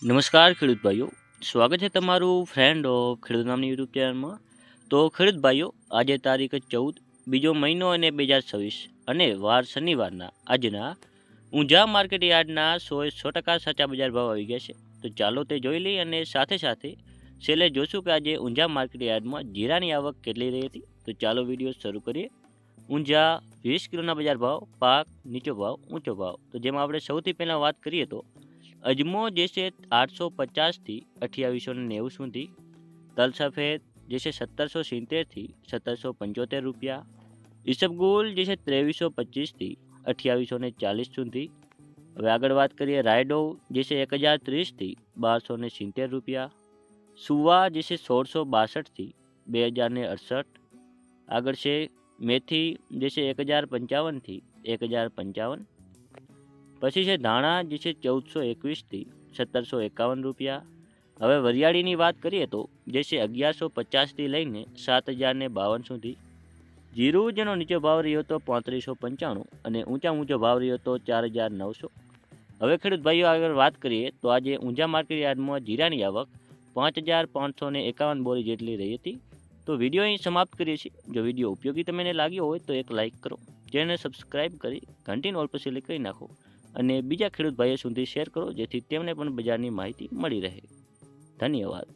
નમસ્કાર ખેડૂત ભાઈઓ, સ્વાગત છે તમારું ફ્રેન્ડ ઓફ ખેડૂત નામની યુટ્યુબ ચેનલમાં. તો ખેડૂત ભાઈઓ, આજે તારીખ 14 બીજો મહિનો અને 2026 અને વાર શનિવારના આજના ઊંઝા માર્કેટ યાર્ડના 100% સાચા બજાર ભાવ આવી ગયા છે. તો ચાલો તે જોઈ લઈએ અને સાથે સાથે છેલ્લે જોશું કે આજે ઊંઝા માર્કેટ યાર્ડમાં જીરાની આવક કેટલી રહી હતી. તો ચાલો વિડીયો શરૂ કરીએ. ઊંઝા 20 કિલોના બજાર ભાવ, પાક નીચો ભાવ, ઊંચો ભાવ. તો જેમાં આપણે સૌથી પહેલાં વાત કરીએ તો અજમો જે છે 850થી 2890 સુધી, તલ સફેદ જે છે 1770થી 1775 રૂપિયા, ઈસબગુલ જે છે 2325થી 2840 સુધી. હવે આગળ વાત કરીએ રાયડો જે છે 1030થી 1270 રૂપિયા, સુવા જે છે 1662થી 2068. આગળ છે મેથી જે છે 1055થી 1055. પછી છે ધાણા જે છે 1421થી 1751 રૂપિયા. હવે વરિયાળીની વાત કરીએ તો જે છે 1150થી લઈને 7052 સુધી. જીરું જેનો નીચો ભાવ રહ્યો હતો 3595 અને ઊંચો ભાવ રહ્યો હતો 4900. હવે ખેડૂત ભાઈઓ આગળ વાત કરીએ તો આજે ઊંઝા માર્કેટ યાર્ડમાં જીરાની આવક 5551 બોરી જેટલી રહી હતી. તો વિડીયો અહીં સમાપ્ત કરીએ છીએ. જો વિડીયો ઉપયોગી તમને લાગ્યો હોય તો એક લાઇક કરો, ચેનલને સબસ્ક્રાઈબ કરી ઘંટીનો ઓલ પર સિલેક્ટ કરી નાખો અને બીજા ખેડૂત ભાઈઓ સુધી શેર કરો, જેથી તેમને પણ બજારની માહિતી મળી રહે. ધન્યવાદ.